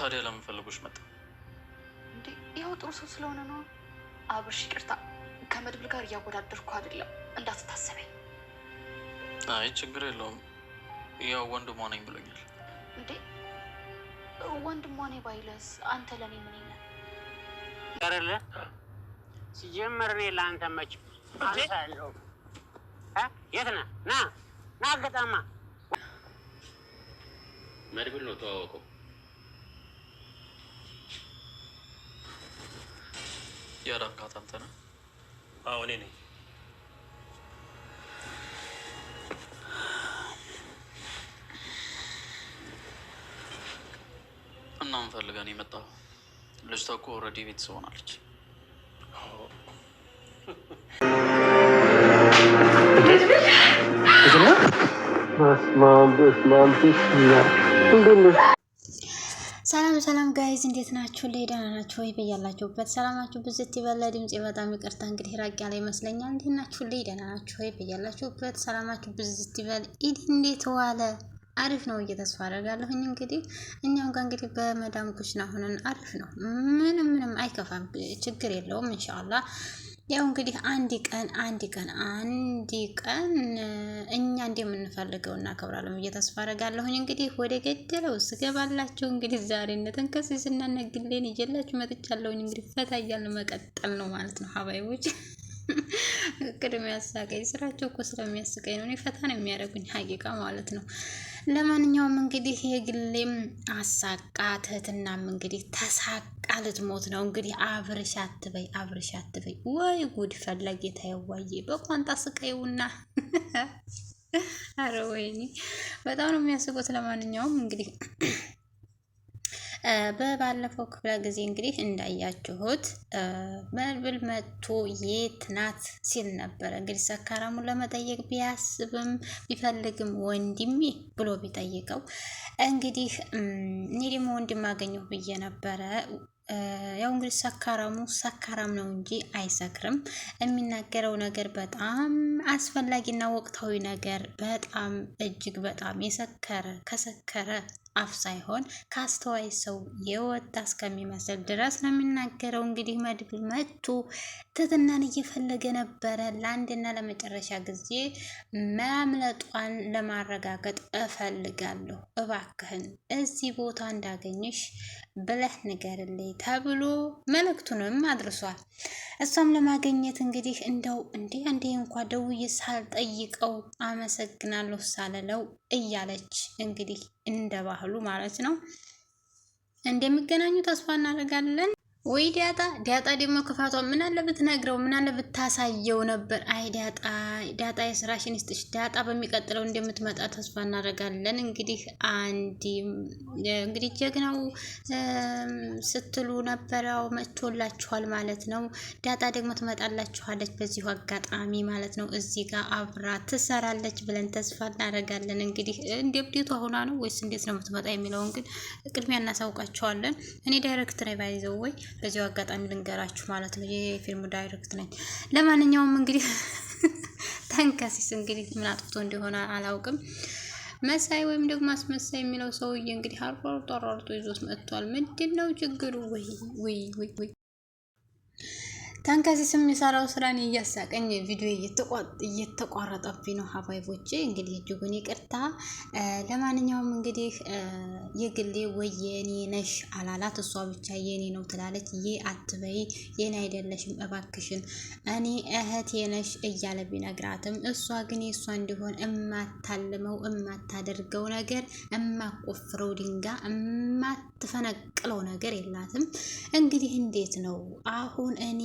ታዲያ ለምን ፈልጎሽ መጣ እንዴ? ያው ጥሩ ሰው ስለሆነ ነው። አብርሽ ይቅርታ፣ ከመድብል ጋር እያወዳደርኩ አይደለም እንዳትታሰበኝ። አይ ችግር የለውም፣ ያው ወንድሟ ነኝ ብሎኛል። እንዴ ወንድሟ ነኝ ባይለስ አንተ ለኔ ምን ይነ ያረለ ሲጀመር እኔ ለአንተ መች አንሳለሁ። የት ነህ? ና ገጣማ መድብል ነው ተዋወቀው። ያዳንካት አንተ ነህ? አዎ እኔ ነኝ። እና ምን ፈልገህ ነው የመጣኸው? ልጅቷ እኮ ኦልሬዲ ቤተሰብ ሆናለች። ሰላም ጋይዝ እንዴት ናችሁ? ደህና ናችሁ ወይ? በያላችሁበት ሰላማችሁ ብዝት ይበል። ድምጽ በጣም ይቅርታ እንግዲህ ራቅ ያለ ይመስለኛል። እንዴት ናችሁ? ደህና ናችሁ ወይ? በያላችሁበት ሰላማችሁ ብዝት ይበል። ኢድ እንዴት ዋለ? አሪፍ ነው እየተስፋ አደርጋለሁኝ። እንግዲህ እኛም ጋር እንግዲህ በመዳም ኩሽና ሆነን አሪፍ ነው። ምንም አይከፋም፣ ችግር የለውም። ኢንሻአላህ ያው እንግዲህ አንድ ቀን እኛ እንደምንፈልገው እናከብራለን ብዬ ተስፋ አደርጋለሁኝ። እንግዲህ ወደ ገደለው ስገባላችሁ እንግዲህ ዛሬ ከሲስ እና ነግሌን ይዤላችሁ መጥቻለሁኝ። እንግዲህ ፈታ እያልን መቀጠል ነው ማለት ነው ሀባይቦች። ቅድም ያሳቀኝ ስራቸው እኮ ስለሚያስቀኝ ነው። እኔ ፈታ ነው የሚያደርጉኝ ሀቂቃ ማለት ነው። ለማንኛውም እንግዲህ የግሌም አሳቃ ትህትናም እንግዲህ ተሳቃ ልትሞት ነው። እንግዲህ አብርሽ አትበይ ወይ ጉድ ፈለጌ ታየዋዬ በቋንጣ ስቀይውና አረ ወይኔ በጣም ነው የሚያስቁት። ለማንኛውም እንግዲህ በባለፈው ክፍለ ጊዜ እንግዲህ እንዳያችሁት መድብል መጥቶ የት ናት ሲል ነበረ። እንግዲህ ሰካራሙን ለመጠየቅ ቢያስብም ቢፈልግም ወንድሜ ብሎ ቢጠይቀው እንግዲህ እኔ ደግሞ ወንድም አገኘሁ ብዬ ነበረ። ያው እንግዲህ ሰካራም ነው እንጂ አይሰክርም። የሚናገረው ነገር በጣም አስፈላጊና ወቅታዊ ነገር፣ በጣም እጅግ በጣም ከሰከረ አፍ ሳይሆን ከአስተዋይ ሰው የወጣ እስከሚመስል ድረስ ነው የሚናገረው። እንግዲህ መድብል መጥቶ ትህትናን እየፈለገ ነበረ። ለአንድና ለመጨረሻ ጊዜ ማምለጧን ለማረጋገጥ እፈልጋለሁ፣ እባክህን እዚህ ቦታ እንዳገኝሽ ብለህ ንገርልኝ ተብሎ መልእክቱንም አድርሷል። እሷም ለማግኘት እንግዲህ አንዴ እንኳ ደውዬ ሳልጠይቀው አመሰግናለሁ ሳልለው እያለች እንግዲህ እንደ ባህሉ ማለት ነው እንደሚገናኙ ተስፋ እናደርጋለን። ወይ ዳጣ ደግሞ ክፋቷ ምን አለ ብትነግረው፣ ምን አለ ብታሳየው ነበር። አይ ዳጣ የስራሽን ይስጥሽ። ዳጣ በሚቀጥለው እንደምትመጣ ተስፋ እናደርጋለን። እንግዲህ እንግዲህ ጀግናው ስትሉ ነበረው መጥቶላችኋል ማለት ነው። ዳጣ ደግሞ ትመጣላችኋለች በዚሁ አጋጣሚ ማለት ነው። እዚህ ጋር አብራ ትሰራለች ብለን ተስፋ እናደርጋለን። እንግዲህ እንደብዴቷ ሆና ነው ወይስ እንዴት ነው የምትመጣ የሚለውን ግን ቅድሚያ እናሳውቃችኋለን። እኔ ዳይሬክት ነኝ ባይዘው ወይ በዚሁ አጋጣሚ ልንገራችሁ ማለት ነው። የፊልሙ ዳይሬክት ነኝ። ለማንኛውም እንግዲህ ተንከሲስ እንግዲህ ምን አጥፍቶ እንደሆነ አላውቅም። መሳይ ወይም ደግሞ አስመሳይ የሚለው ሰውዬ እንግዲህ አሯርጦ ይዞት መጥቷል። ምንድነው ችግሩ? ወይ ተንከሲስ የሚሰራው ስራን እያሳቀኝ ቪዲዮ እየተቋረጠብኝ ነው ሀባይቦቼ። እንግዲህ እጅጉን ይቅርታ። ለማንኛውም እንግዲህ የግሌ ወይ የኔ ነሽ አላላት፣ እሷ ብቻ የኔ ነው ትላለች። አትበይ የኔ አይደለሽም እባክሽን እኔ እህቴ ነሽ እያለ ቢነግራትም እሷ ግን የእሷ እንዲሆን እማታልመው እማታደርገው ነገር እማቆፍረው ድንጋይ እማትፈነቅለው ነገር የላትም። እንግዲህ እንዴት ነው አሁን እኔ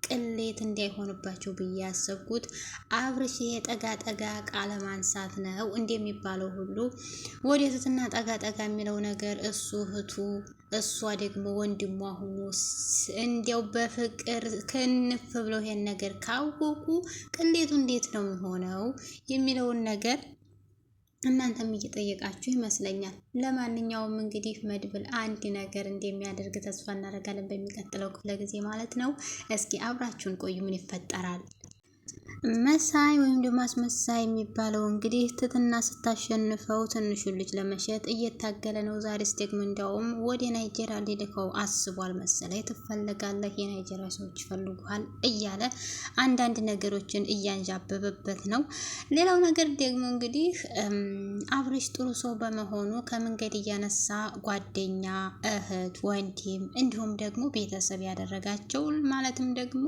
ቅሌት እንዳይሆንባቸው ብዬ ያሰብኩት አብርሽ የጠጋ ቃለ ማንሳት ነው እንደሚባለው ሁሉ ወደ እህትና ጠጋ የሚለው ነገር እሱ እህቱ እሷ ደግሞ ወንድሟ ሆኖ እንዲያው በፍቅር ክንፍ ብለው ይሄን ነገር ካወቁ ቅሌቱ እንዴት ነው የሚሆነው የሚለውን ነገር እናንተም እየጠየቃችሁ ይመስለኛል። ለማንኛውም እንግዲህ መድብል አንድ ነገር እንደሚያደርግ ተስፋ እናደርጋለን በሚቀጥለው ክፍለ ጊዜ ማለት ነው። እስኪ አብራችሁን ቆዩ፣ ምን ይፈጠራል? መሳይ ወይም ደግሞ አስመሳይ የሚባለው እንግዲህ ትትና ስታሸንፈው ትንሹን ልጅ ለመሸጥ እየታገለ ነው። ዛሬስ ደግሞ እንዲያውም ወደ ናይጄሪያ ሊልከው አስቧል መሰለኝ። ትፈልጋለህ፣ የናይጄሪያ ሰዎች ይፈልጉሃል እያለ አንዳንድ ነገሮችን እያንዣበበበት ነው። ሌላው ነገር ደግሞ እንግዲህ አብርሽ ጥሩ ሰው በመሆኑ ከመንገድ እያነሳ ጓደኛ፣ እህት፣ ወንድም እንዲሁም ደግሞ ቤተሰብ ያደረጋቸው ማለትም ደግሞ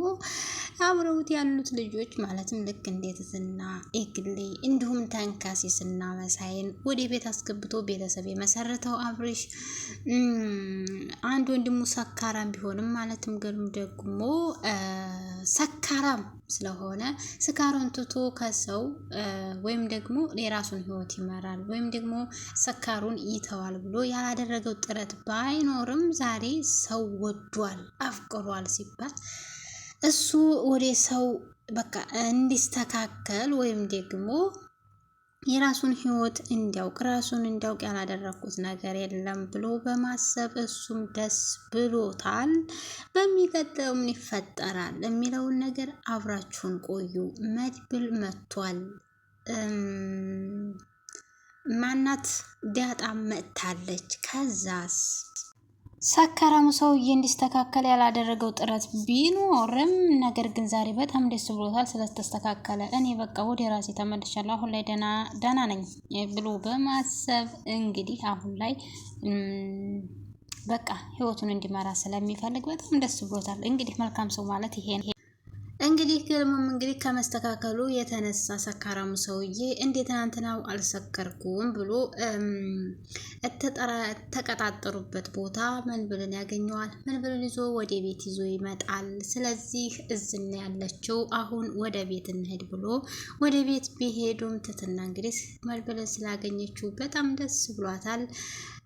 አብረውት ያሉት ልጆች ማለትም ልክ እንዴትና ኢግሌ እንዲሁም ተንካሲስና መሳይን ወደ ቤት አስገብቶ ቤተሰብ የመሰረተው አብርሽ አንድ ወንድሙ ሰካራም ቢሆንም ማለትም ደግሞ ሰካራም ስለሆነ ስካሩን ትቶ ከሰው ወይም ደግሞ የራሱን ህይወት ይመራል ወይም ደግሞ ሰካሩን ይተዋል ብሎ ያላደረገው ጥረት ባይኖርም ዛሬ ሰው ወዷል አፍቅሯል ሲባል እሱ ወደ ሰው በቃ እንዲስተካከል ወይም ደግሞ የራሱን ህይወት እንዲያውቅ ራሱን እንዲያውቅ ያላደረኩት ነገር የለም ብሎ በማሰብ እሱም ደስ ብሎታል። በሚቀጥለው ምን ይፈጠራል የሚለውን ነገር አብራችሁን ቆዩ። መድብል መጥቷል። ማናት ዳጣ መጥታለች። ከዛስ ሰካራሙ ሰውዬ እንዲስተካከል ያላደረገው ጥረት ቢኖርም ነገር ግን ዛሬ በጣም ደስ ብሎታል ስለተስተካከለ። እኔ በቃ ወደ ራሴ ተመልሻለሁ፣ አሁን ላይ ደህና ነኝ ብሎ በማሰብ እንግዲህ አሁን ላይ በቃ ህይወቱን እንዲመራ ስለሚፈልግ በጣም ደስ ብሎታል። እንግዲህ መልካም ሰው ማለት ይሄ እንግዲህ ግርምም እንግዲህ ከመስተካከሉ የተነሳ ሰካራሙ ሰውዬ እንዴት ትናንትናው አልሰከርኩም ብሎ ተቀጣጠሩበት ቦታ መንብልን ያገኘዋል። መንብልን ይዞ ወደ ቤት ይዞ ይመጣል። ስለዚህ እዝና ያለችው አሁን ወደ ቤት እንሄድ ብሎ ወደ ቤት ቢሄዱም ትትና እንግዲህ መንብልን ስላገኘችው በጣም ደስ ብሏታል።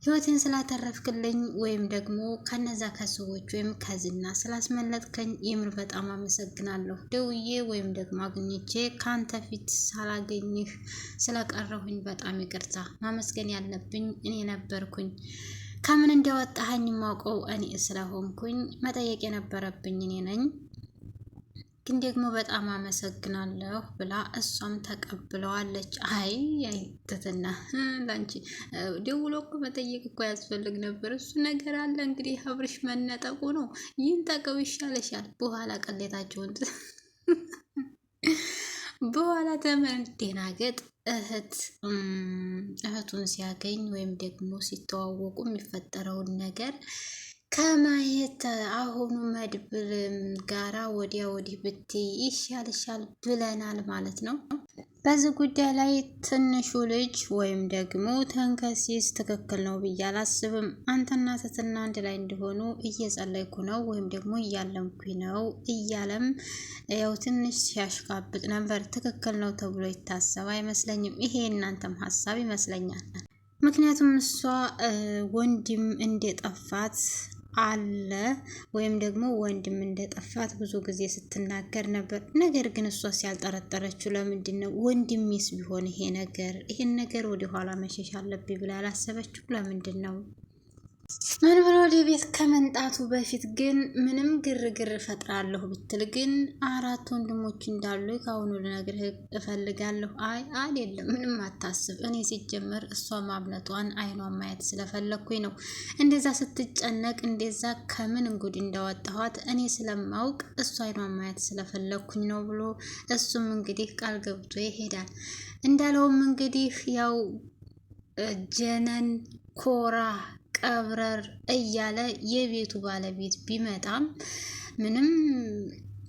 ህይወትን ስላተረፍክልኝ ወይም ደግሞ ከነዛ ከሰዎች ወይም ከዝና ስላስመለጥከኝ የምር በጣም አመሰግናለሁ። ደውዬ ወይም ደግሞ አግኝቼ ካንተ ፊት ሳላገኝህ ስለቀረሁኝ በጣም ይቅርታ። ማመስገን ያለብኝ እኔ ነበርኩኝ። ከምን እንዲያወጣኸኝ የማውቀው እኔ ስለሆንኩኝ መጠየቅ የነበረብኝ እኔ ነኝ። ግን ደግሞ በጣም አመሰግናለሁ ብላ እሷም ተቀብለዋለች። አይ ትትና ላንቺ ደውሎ እኮ መጠየቅ እኮ ያስፈልግ ነበር። እሱ ነገር አለ እንግዲህ አብርሽ መነጠቁ ነው። ይህን ጠቀው ይሻለሻል። በኋላ ቀሌታቸውን በኋላ ተመደናገጥ እህቱን ሲያገኝ ወይም ደግሞ ሲተዋወቁ የሚፈጠረውን ነገር ከማየት አሁኑ መድብል ጋራ ወዲያ ወዲህ ብትይ ይሻልሻል ብለናል ማለት ነው። በዚህ ጉዳይ ላይ ትንሹ ልጅ ወይም ደግሞ ተንከሲስ ትክክል ነው ብዬ አላስብም። አንተና ትትና አንድ ላይ እንዲሆኑ እየጸለይኩ ነው ወይም ደግሞ እያለምኩኝ ነው እያለም ያው ትንሽ ሲያሽቃብጥ ነበር። ትክክል ነው ተብሎ ይታሰብ አይመስለኝም። ይሄ እናንተም ሀሳብ ይመስለኛል። ምክንያቱም እሷ ወንድም እንደጠፋት አለ ወይም ደግሞ ወንድም እንደጠፋት ብዙ ጊዜ ስትናገር ነበር። ነገር ግን እሷ ሲያልጠረጠረችው ለምንድን ነው ወንድሜስ ቢሆን ይሄን ነገር ወደ ኋላ መሸሽ አለብኝ ብላ ያላሰበችው ለምንድን ነው? መንብል ወደ ቤት ከመምጣቱ በፊት ግን ምንም ግርግር እፈጥራለሁ ብትል ግን 4 ወንድሞች እንዳሉ ከአሁኑ ልነግርህ እፈልጋለሁ። አይ አይደለም፣ ምንም አታስብ። እኔ ሲጀመር እሷ ማምለጧን አይኗን ማየት ስለፈለኩኝ ነው። እንደዛ ስትጨነቅ እንደዛ ከምን እንጉድ እንዳወጣኋት እኔ ስለማውቅ እሷ አይኗን ማየት ስለፈለኩኝ ነው ብሎ እሱም እንግዲህ ቃል ገብቶ ይሄዳል። እንዳለውም እንግዲህ ያው ጀነን ኮራ ቀብረር እያለ የቤቱ ባለቤት ቢመጣም ምንም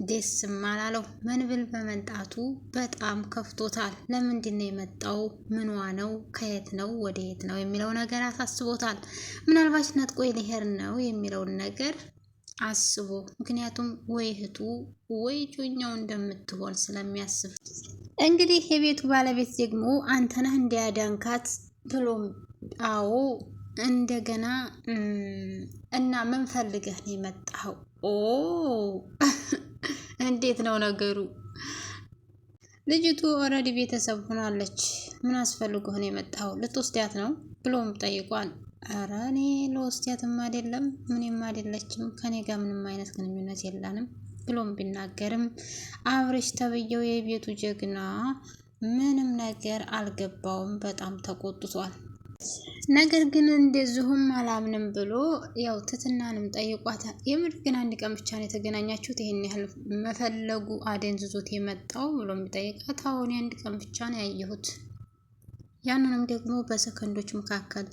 ደስም አላለው። መንብል በመንጣቱ በጣም ከፍቶታል። ለምንድን ነው የመጣው? ምንዋ ነው? ከየት ነው? ወደ የት ነው የሚለው ነገር አሳስቦታል። ምናልባት ነጥቆ ሊሄድ ነው የሚለውን ነገር አስቦ ምክንያቱም ወይ እህቱ ወይ ጮኛው እንደምትሆን ስለሚያስብ እንግዲህ የቤቱ ባለቤት ደግሞ አንተነህ እንዲያዳንካት ብሎም አዎ እንደገና እና ምን ፈልገህ ነው የመጣው? ኦ እንዴት ነው ነገሩ? ልጅቱ ኦልሬዲ ቤተሰብ ሆናለች። ምን አስፈልጎህ ነው የመጣው? ልትወስዳት ነው ብሎም ጠይቋል። ኧረ እኔ ለወስዳትም አይደለም ምንም አይደለችም። ከኔ ጋር ምንም አይነት ግንኙነት የለንም ብሎም ቢናገርም አብርሽ ተብዬው የቤቱ ጀግና ምንም ነገር አልገባውም። በጣም ተቆጥቷል። ነገር ግን እንደዚሁም አላምንም ብሎ ያው ትትናንም ጠይቋታል። የምር ግን አንድ ቀን ብቻ ነው የተገናኛችሁት? ይሄን ያህል መፈለጉ አደንዝዞት የመጣው ብሎ የሚጠይቃት አሁን አንድ ቀን ብቻ ነው ያየሁት፣ ያንንም ደግሞ በሰከንዶች መካከል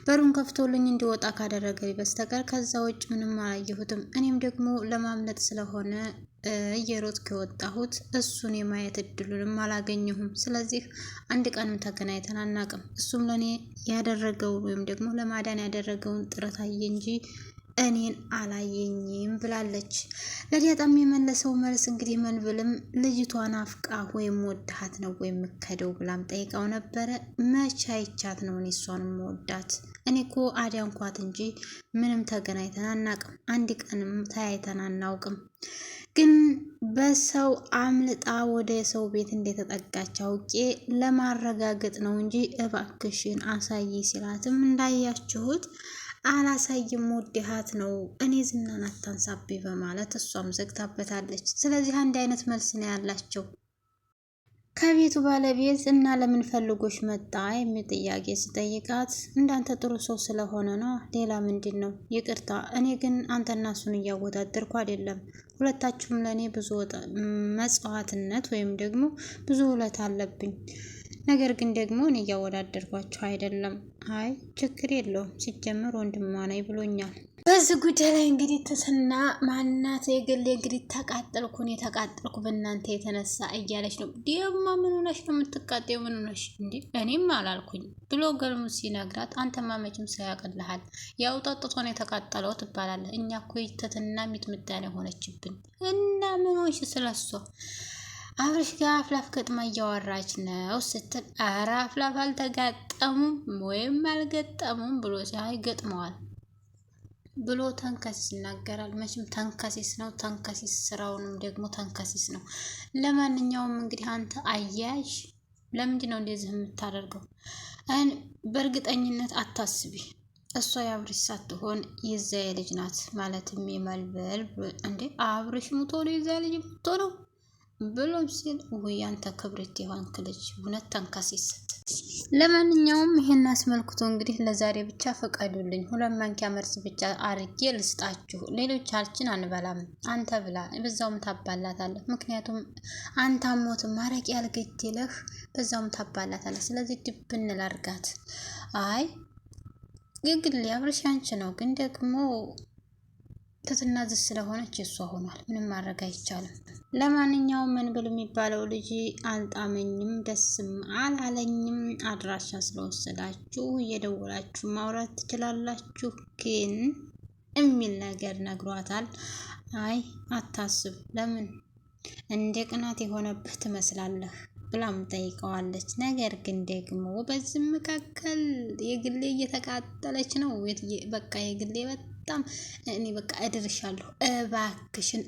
በሩን ከፍቶልኝ እንዲወጣ ካደረገኝ በስተቀር ከዛ ውጭ ምንም አላየሁትም። እኔም ደግሞ ለማምለጥ ስለሆነ እየሮጥኩ የወጣሁት እሱን የማየት እድሉንም አላገኘሁም። ስለዚህ አንድ ቀንም ተገናኝተን አናውቅም። እሱም ለእኔ ያደረገውን ወይም ደግሞ ለማዳን ያደረገውን ጥረት አየ እንጂ እኔን አላየኝም ብላለች። ለዲያጣም የመለሰው መልስ እንግዲህ መንብልም ልጅቷን አፍቃ ወይም ወዳሃት ነው ወይም ምከደው ብላም ጠይቀው ነበረ። መቼ አይቻት ነው እኔ እሷን ወዳት? እኔ እኮ አዳንኳት እንጂ ምንም ተገናኝተን አናውቅም። አንድ ቀንም ተያይተን አናውቅም። ግን በሰው አምልጣ ወደ ሰው ቤት እንደተጠጋች አውቄ ለማረጋገጥ ነው እንጂ እባክሽን አሳይ ሲላትም እንዳያችሁት አላሳይም ወድሃት ነው እኔ ዝናን አታንሳቤ በማለት እሷም ዘግታበታለች። ስለዚህ አንድ አይነት መልስ ነው ያላቸው። ከቤቱ ባለቤት እና ለምን ፈልጎሽ መጣ የሚል ጥያቄ ሲጠይቃት እንዳንተ ጥሩ ሰው ስለሆነ ነው፣ ሌላ ምንድን ነው? ይቅርታ እኔ ግን አንተና እሱን እያወዳደርኩ አይደለም። ሁለታችሁም ለእኔ ብዙ መጽዋዕትነት ወይም ደግሞ ብዙ ውለት አለብኝ። ነገር ግን ደግሞ እኔ እያወዳደርኳቸው አይደለም። አይ ችግር የለውም፣ ሲጀመር ወንድሟ ነኝ ብሎኛል። በዚህ ጉዳይ ላይ እንግዲህ ትትና ማናት የግሌ እንግዲህ ተቃጠልኩ በእናንተ የተነሳ እያለች ነው። ዲያማ ምን ሆነሽ ነው የምትቃጠው? ምን ሆነሽ እንዴ? እኔም አላልኩኝ ብሎ ገልሙ ሲነግራት፣ አንተማ መቼም ሰው ያቀልሃል፣ ያው ጠጥቶ ነው የተቃጠለው ትባላለህ። እኛ እኮ ትትና ሚጥምጣኔ ሆነችብን እና ምን ሆንሽ ስለሷ? አብርሽ ጋር አፍላፍ ገጥማ እያወራች ነው ስትል፣ ኧረ አፍላፍ አልተጋጠሙም ወይም አልገጠሙም ብሎ ሲያይ ገጥመዋል ብሎ ተንከሲስ ይናገራል። መቼም ተንከሲስ ነው፣ ተንከሲስ ስራውንም ደግሞ ተንከሲስ ነው። ለማንኛውም እንግዲህ አንተ አያያዥ ለምንድን ነው እንደዚህ የምታደርገው? በእርግጠኝነት አታስቢ፣ እሷ የአብርሽ ሳትሆን የዛ የልጅ ናት። ማለትም የመልበል እንዴ አብርሽ ሙቶ ነው የዛ ልጅ ሙቶ ነው ብሎም ሲል ወይ አንተ ክብሪት የሆንክ ልጅ እውነት ተንከሲስ። ለማንኛውም ይሄን አስመልክቶ እንግዲህ ለዛሬ ብቻ ፈቀዱልኝ፣ 2 ማንኪያ መርዝ ብቻ አርጌ ልስጣችሁ፣ ሌሎቻችን አንበላም፣ አንተ ብላ፣ በዛውም ታባላታለህ። ምክንያቱም አንተ ሞት ማረቅ ያልገደለህ በዛውም ታባላታለህ። ስለዚህ ድብ እንላርጋት። አይ ግግል አብርሽ አንቺ ነው፣ ግን ደግሞ ትትናዝዝ ስለሆነች የሷ ሆኗል። ምንም ማድረግ አይቻልም። ለማንኛውም መንብል የሚባለው ልጅ አልጣመኝም፣ ደስም አላለኝም። አድራሻ ስለወሰዳችሁ እየደወላችሁ ማውራት ትችላላችሁ ግን የሚል ነገር ነግሯታል። አይ አታስብ፣ ለምን እንደ ቅናት የሆነብህ ትመስላለህ ብላም ጠይቀዋለች። ነገር ግን ደግሞ በዚህ መካከል የግሌ እየተቃጠለች ነው። በቃ የግሌ በጣም እኔ በቃ እድርሻለሁ፣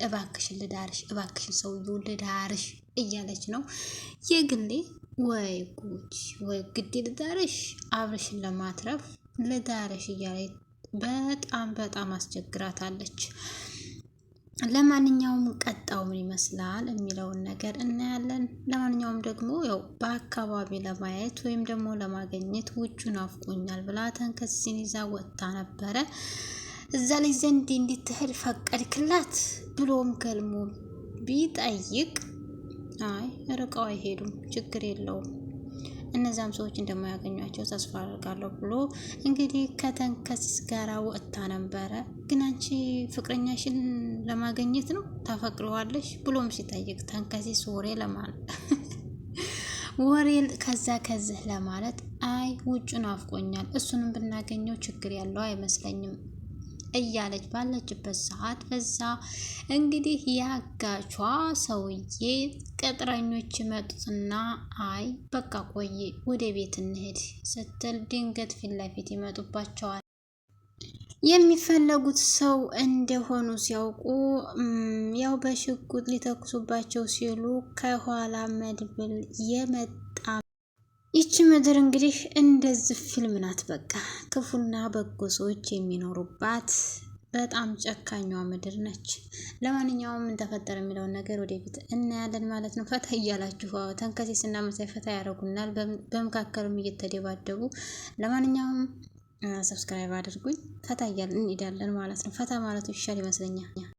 እባክሽን ልዳርሽ፣ እባክሽን ሰውዬው ልዳርሽ እያለች ነው የግሌ። ወይ ጉድ ወይ ግዴ ልዳርሽ፣ አብርሽን ለማትረፍ ልዳርሽ እያለች በጣም አስቸግራታለች። ለማንኛውም ቀጣው ምን ይመስላል የሚለውን ነገር እናያለን። ለማንኛውም ደግሞ ያው በአካባቢ ለማየት ወይም ደግሞ ለማግኘት ውጩን አፍቆኛል ብላ ተንከሲን ይዛ ወጥታ ነበረ። እዛ ላይ ዘንድ እንድትሄድ ፈቀድክላት ብሎም ገልሞ ቢጠይቅ፣ አይ ርቀው አይሄዱም፣ ችግር የለውም፣ እነዛም ሰዎች እንደማያገኟቸው ተስፋ አደርጋለሁ ብሎ እንግዲህ ከተንከሲስ ጋራ ወጥታ ነበረ። ግን አንቺ ፍቅረኛሽን ለማግኘት ነው ታፈቅረዋለሽ ብሎም ሲጠይቅ ተንከሲስ ወሬ ከዚህ ለማለት አይ ውጩን አፍቆኛል፣ እሱንም ብናገኘው ችግር ያለው አይመስለኝም እያለች ባለችበት ሰዓት በዛ እንግዲህ ያጋቿ ሰውዬ ቅጥረኞች መጡትና አይ በቃ ቆይ ወደ ቤት እንሄድ ስትል ድንገት ፊት ለፊት ይመጡባቸዋል። የሚፈለጉት ሰው እንደሆኑ ሲያውቁ ያው በሽጉጥ ሊተኩሱባቸው ሲሉ ከኋላ መድብል የመጣ ይቺ ምድር እንግዲህ እንደዚህ ፊልም ናት። በቃ ክፉና በጎ ሰዎች የሚኖሩባት በጣም ጨካኟ ምድር ነች። ለማንኛውም ምን ተፈጠረ የሚለውን ነገር ወደፊት እናያለን ማለት ነው። ፈታ እያላችሁ ተንከሴስና መሳይ ፈታ ያደርጉናል፣ በመካከልም እየተደባደቡ። ለማንኛውም ሰብስክራይብ አድርጉኝ። ፈታ እያልን እንሄዳለን ማለት ነው። ፈታ ማለቱ ይሻል ይመስለኛል።